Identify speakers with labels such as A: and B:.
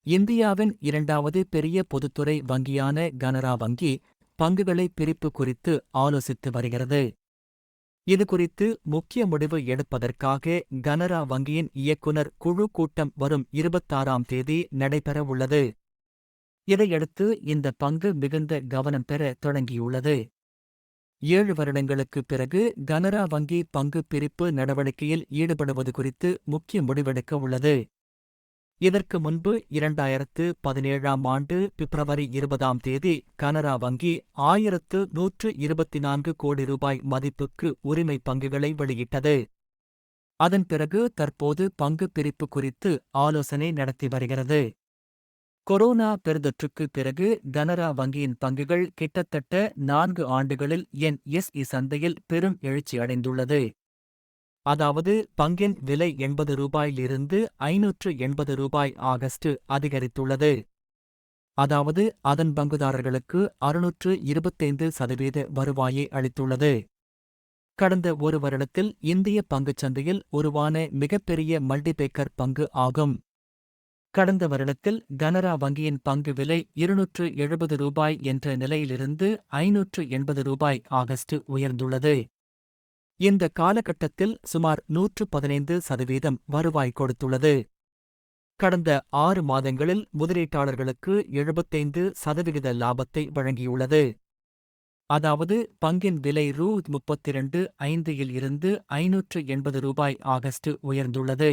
A: இந்தியாவின் இரண்டாவது பெரிய பொதுத்துறை வங்கியான கனரா வங்கி பங்குகளை பிரிப்பு குறித்து ஆலோசித்து வருகிறது. இதுகுறித்து முக்கிய முடிவு எடுப்பதற்காக கனரா வங்கியின் இயக்குனர் குழு கூட்டம் வரும் 26ஆம் தேதி நடைபெறவுள்ளது. இதையடுத்து இந்த பங்கு மிகுந்த கவனம் பெற தொடங்கியுள்ளது. 7 வருடங்களுக்குப் பிறகு கனரா வங்கி பங்கு பிரிப்பு நடவடிக்கையில் ஈடுபடுவது குறித்து முக்கிய முடிவெடுக்க உள்ளது. இதற்கு முன்பு 2017ஆம் ஆண்டு பிப்ரவரி 20ஆம் தேதி கனரா வங்கி 1124 கோடி ரூபாய் மதிப்புக்கு உரிமை பங்குகளை வெளியிட்டது. அதன் பிறகு தற்போது பங்கு பிரிப்பு குறித்து ஆலோசனை நடத்தி வருகிறது. கொரோனா பெருந்தொற்றுக்குப் பிறகு கனரா வங்கியின் பங்குகள் கிட்டத்தட்ட 4 ஆண்டுகளில் NSE சந்தையில் பெரும் எழுச்சி அடைந்துள்ளது. அதாவது பங்கின் விலை ரூபாயிலிருந்து 580 ரூபாய் ஆகஸ்ட் அதிகரித்துள்ளது. அதாவது அதன் பங்குதாரர்களுக்கு 625% வருவாயை அளித்துள்ளது. கடந்த ஒரு வருடத்தில் இந்திய பங்குச் சந்தையில் உருவான மிகப்பெரிய மல்டிபேக்கர் பங்கு ஆகும். கடந்த வருடத்தில் கனரா வங்கியின் பங்கு விலை 270 ரூபாய் என்ற நிலையிலிருந்து 580 ரூபாய் ஆகஸ்ட் உயர்ந்துள்ளது. இந்த காலகட்டத்தில் சுமார் 115% வருவாய் கொடுத்துள்ளது. கடந்த 6 மாதங்களில் முதலீட்டாளர்களுக்கு 75% லாபத்தை வழங்கியுள்ளது. அதாவது பங்கின் விலை ரூ. 32.5 இல் இருந்து 580 ரூபாய் ஆகஸ்ட் உயர்ந்துள்ளது.